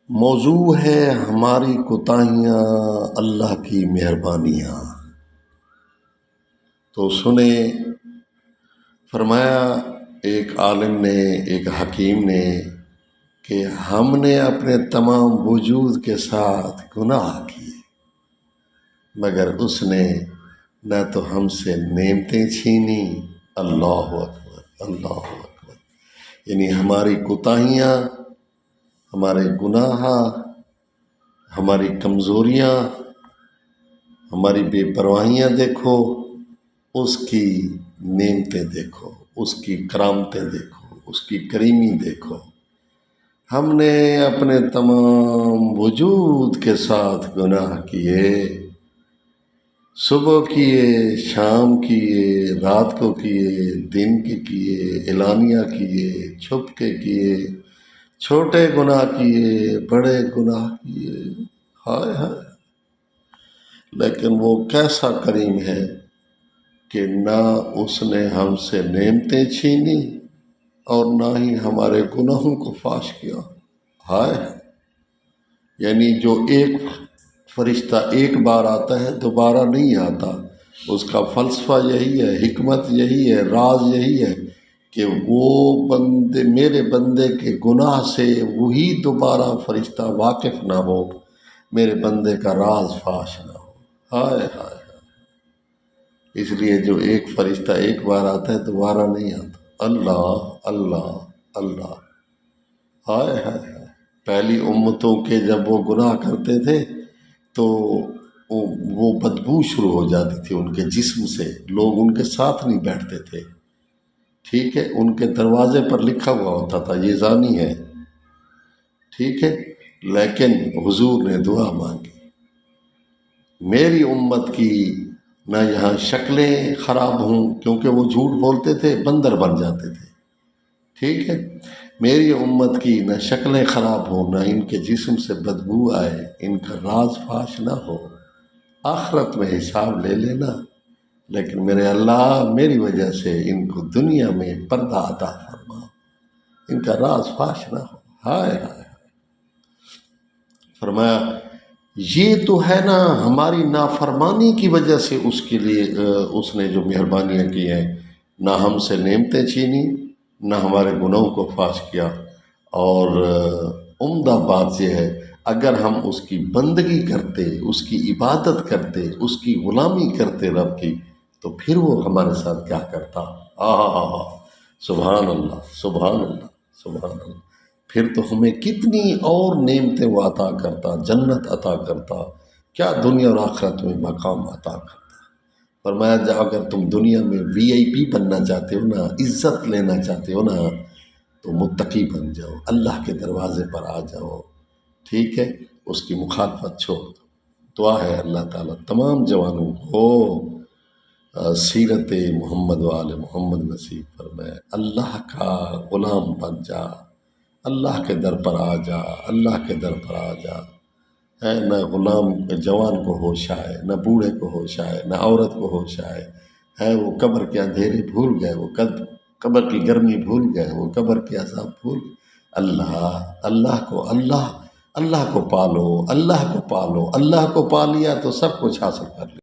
موضوع ہے ہماری کوتاہیاں اللہ کی مہربانیاں۔ تو سنیں، فرمایا ایک عالم نے، ایک حکیم نے، کہ ہم نے اپنے تمام وجود کے ساتھ گناہ کیے، مگر اس نے نہ تو ہم سے نعمتیں چھینی۔ اللہ اکبر، اللہ اکبر۔ یعنی ہماری کوتاہیاں، ہمارے گناہ، ہماری کمزوریاں، ہماری بے پرواہیاں دیکھو، اس کی نعمتیں دیکھو، اس کی کرامتیں دیکھو، اس کی کریمی دیکھو۔ ہم نے اپنے تمام وجود کے ساتھ گناہ کیے، صبح کیے، شام کیے، رات کو کیے، دن کے کیے، اعلانیہ کیے، چھپ کے کیے، چھوٹے گناہ کیے، بڑے گناہ کیے۔ ہائے ہائے! لیکن وہ کیسا کریم ہے کہ نہ اس نے ہم سے نعمتیں چھینی اور نہ ہی ہمارے گناہوں کو فاش کیا۔ ہائے! یعنی جو ایک فرشتہ ایک بار آتا ہے دوبارہ نہیں آتا، اس کا فلسفہ یہی ہے، حکمت یہی ہے، راز یہی ہے کہ وہ بندے، میرے بندے کے گناہ سے وہی دوبارہ فرشتہ واقف نہ ہو، میرے بندے کا راز فاش نہ ہو۔ ہائے ہائے! اس لیے جو ایک فرشتہ ایک بار آتا ہے دوبارہ نہیں آتا۔ اللہ اللہ اللہ! ہائے ہائے ہائے! پہلی امتوں کے جب وہ گناہ کرتے تھے تو وہ بدبو شروع ہو جاتی تھی ان کے جسم سے، لوگ ان کے ساتھ نہیں بیٹھتے تھے، ٹھیک ہے، ان کے دروازے پر لکھا ہوا ہوتا تھا یہ زانی ہے، ٹھیک ہے، لیکن حضور نے دعا مانگی، میری امت کی نہ یہاں شکلیں خراب ہوں، کیونکہ وہ جھوٹ بولتے تھے، بندر بن جاتے تھے، ٹھیک ہے، میری امت کی نہ شکلیں خراب ہوں، نہ ان کے جسم سے بدبو آئے، ان کا راز فاش نہ ہو، آخرت میں حساب لے لینا، لیکن میرے اللہ میری وجہ سے ان کو دنیا میں پردہ عطا فرما، ان کا راز فاش نہ ہو۔ ہائے ہائے! فرمایا یہ تو ہے نا ہماری نافرمانی کی وجہ سے اس کے لیے اس نے جو مہربانیاں کی ہیں، نہ ہم سے نعمتیں چھینی، نہ ہمارے گناہوں کو فاش کیا، اور عمدہ بات یہ ہے اگر ہم اس کی بندگی کرتے، اس کی عبادت کرتے، اس کی غلامی کرتے رب کی، تو پھر وہ ہمارے ساتھ کیا کرتا۔ آہا! سبحان اللہ، سبحان اللہ، سبحان اللہ! پھر تو ہمیں کتنی اور نعمتیں وہ عطا کرتا، جنت عطا کرتا، کیا دنیا اور آخرت میں مقام عطا کرتا۔ فرمایا جا اگر تم دنیا میں VIP بننا چاہتے ہو نا، عزت لینا چاہتے ہو نا، تو متقی بن جاؤ، اللہ کے دروازے پر آ جاؤ، ٹھیک ہے، اس کی مخالفت چھوڑ دو۔ دعا ہے اللہ تعالیٰ تمام جوانوں کو سیرت محمد و آل محمد نصیب فرمائے، اللہ کا غلام بن جا، اللہ کے در پر آ جا، اللہ کے در پر آ جا، ہے نہ غلام جوان کو ہوش آئے، نہ بوڑھے کو ہوش آئے، نہ عورت کو ہوش آئے، ہے وہ قبر کے اندھیرے بھول گئے، وہ قبر کی گرمی بھول گئے، وہ قبر کے عذاب بھول گئے۔ اللہ کو پالو، اللہ کو پالو، اللہ کو پا لیا تو سب کچھ حاصل کر لیا۔